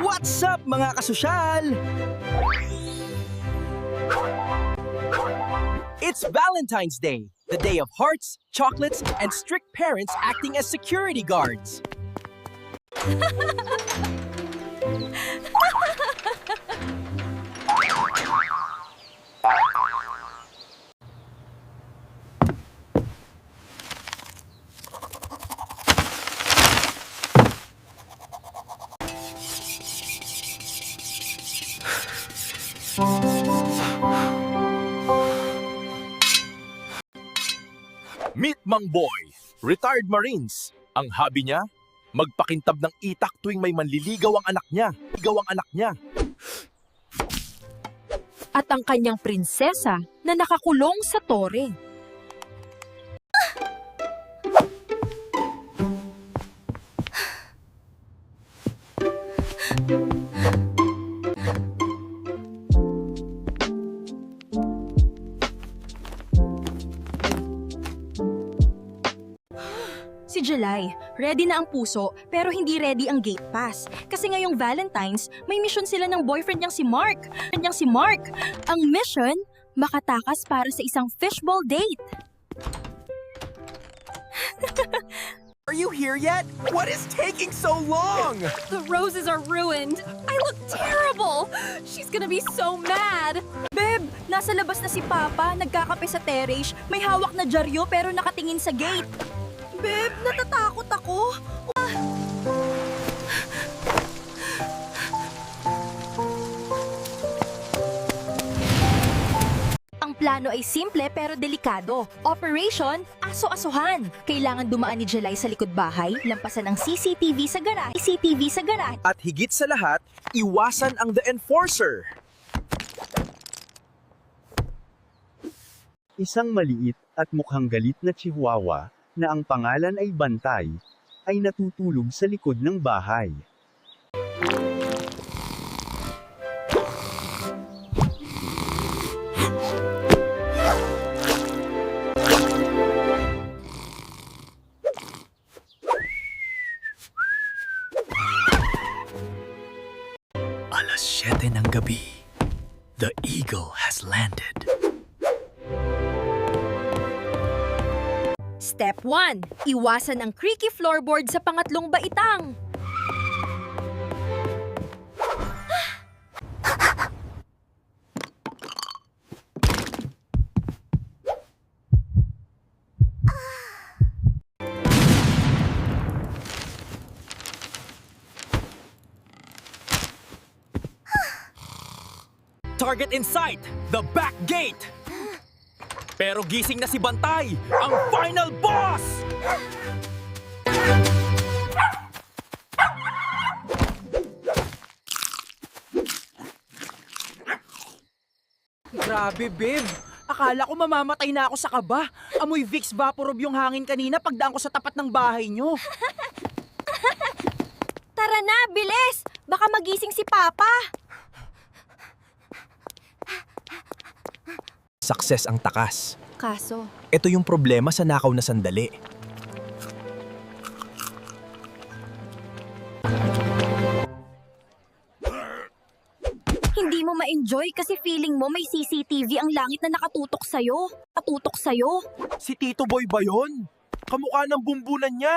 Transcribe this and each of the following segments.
What's up mga kasosyal? It's Valentine's Day, the day of hearts, chocolates, and strict parents acting as security guards. Meet Mang Boy, retired Marines. Ang hobby niya, magpakintab ng itak tuwing may manliligaw ang anak niya. At ang kanyang prinsesa na nakakulong sa tore. Si July, ready na ang puso pero hindi ready ang gate pass. Kasi ngayong Valentine's, may mission sila ng boyfriend niyang si Mark. Ang mission, makatakas para sa isang fishbowl date. Are you here yet? What is taking so long? The roses are ruined. I look terrible. She's gonna be so mad. Beb, nasa labas na si Papa, nagkakape sa terrace, may hawak na dyaryo pero nakatingin sa gate. Beb, natatakot ako. Ang plano ay simple pero delikado. Operation, aso-asuhan. Kailangan dumaan ni July sa likod bahay, lampasan ang CCTV sa garahe. At higit sa lahat, iwasan ang The Enforcer. Isang maliit at mukhang galit na chihuahua, na ang pangalan ay Bantay, ay natutulog sa likod ng bahay. Alas 7 ng gabi. The Eagle has landed. Step 1. Iwasan ang creaky floorboard sa pangatlong baitang. Target in sight! The back gate! Pero gising na si Bantay, ang final boss! Grabe, babe. Akala ko mamamatay na ako sa kaba. Amoy Vicks Vaporub yung hangin kanina pagdaan ko sa tapat ng bahay nyo. Tara na, bilis! Baka magising si Papa. Success ang takas. Kaso, Ito yung problema sa nakaw na sandali. hindi mo ma-enjoy kasi feeling mo may CCTV ang langit na nakatutok sa'yo. Si Tito Boy ba yun? Kamukha ng bumbunan niya.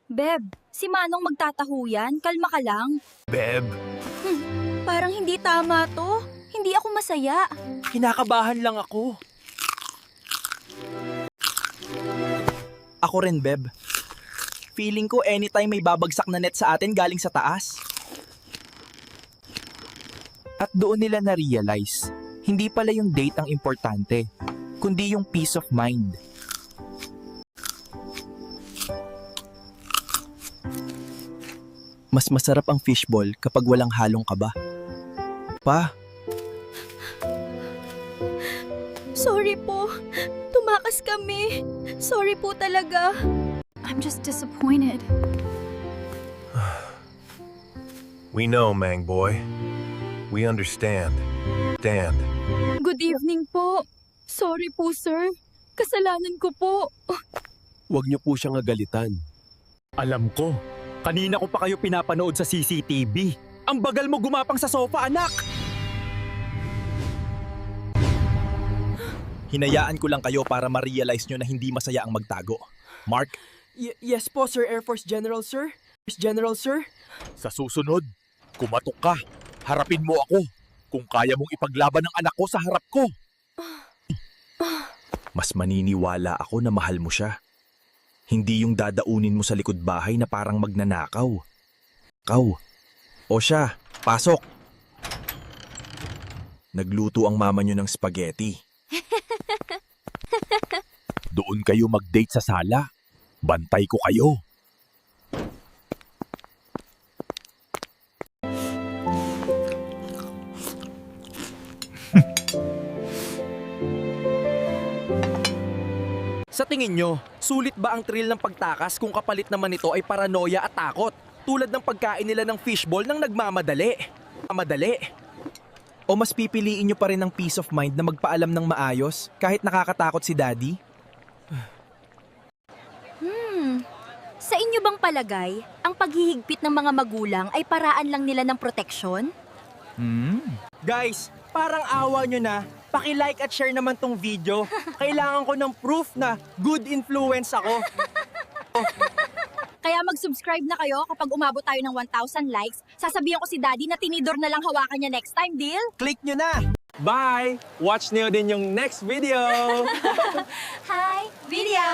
Beb, si Manong magtatahuyan. Kalma ka lang. Beb, Parang hindi tama to. Hindi ako masaya. kinakabahan lang ako. Ako rin, Beb. Feeling ko anytime may babagsak na net sa atin galing sa taas. At doon nila na-realize, hindi pala yung date ang importante, kundi yung peace of mind. Mas masarap ang fishball kapag walang halong kaba. Pa, Sorry po. Tumakas kami. Sorry po talaga. I'm just disappointed. We know, Mang Boy. We understand. Good evening po. Sorry po, sir. Kasalanan ko po. Huwag niyo po siyang agalitan. Alam ko, Kanina ko pa kayo pinapanood sa CCTV. Ang bagal mo gumapang sa sofa, anak! Hinayaan ko lang kayo para ma-realize nyo na hindi masaya ang magtago. Mark, Yes po, Sir Air Force General, sir. General, sir. Sa susunod, kumatok ka. Harapin mo ako. Kung kaya mong ipaglaban ang anak ko sa harap ko. mas maniniwala ako na mahal mo siya. Hindi yung dadaunin mo sa likod bahay na parang magnanakaw. O siya, pasok! Nagluto ang mama nyo ng spaghetti. Doon kayo mag-date sa sala. Bantay ko kayo. Sa tingin nyo, sulit ba ang thrill ng pagtakas kung kapalit naman ito ay paranoia at takot? Tulad ng pagkain nila ng fishball nang nagmamadali. O mas pipiliin nyo pa rin ang peace of mind na magpaalam ng maayos kahit nakakatakot si Daddy? Sa inyo bang palagay, ang paghihigpit ng mga magulang ay paraan lang nila ng proteksyon? Guys, parang awa nyo na. Paki-like at share naman tong video. Kailangan ko ng proof na good influence ako. Kaya mag-subscribe na kayo kapag umabot tayo ng 1,000 likes. Sasabihan ko si Daddy na tinidor na lang hawakan niya next time, deal? Click nyo na! Bye! Watch nyo din yung next video! Hi! Video!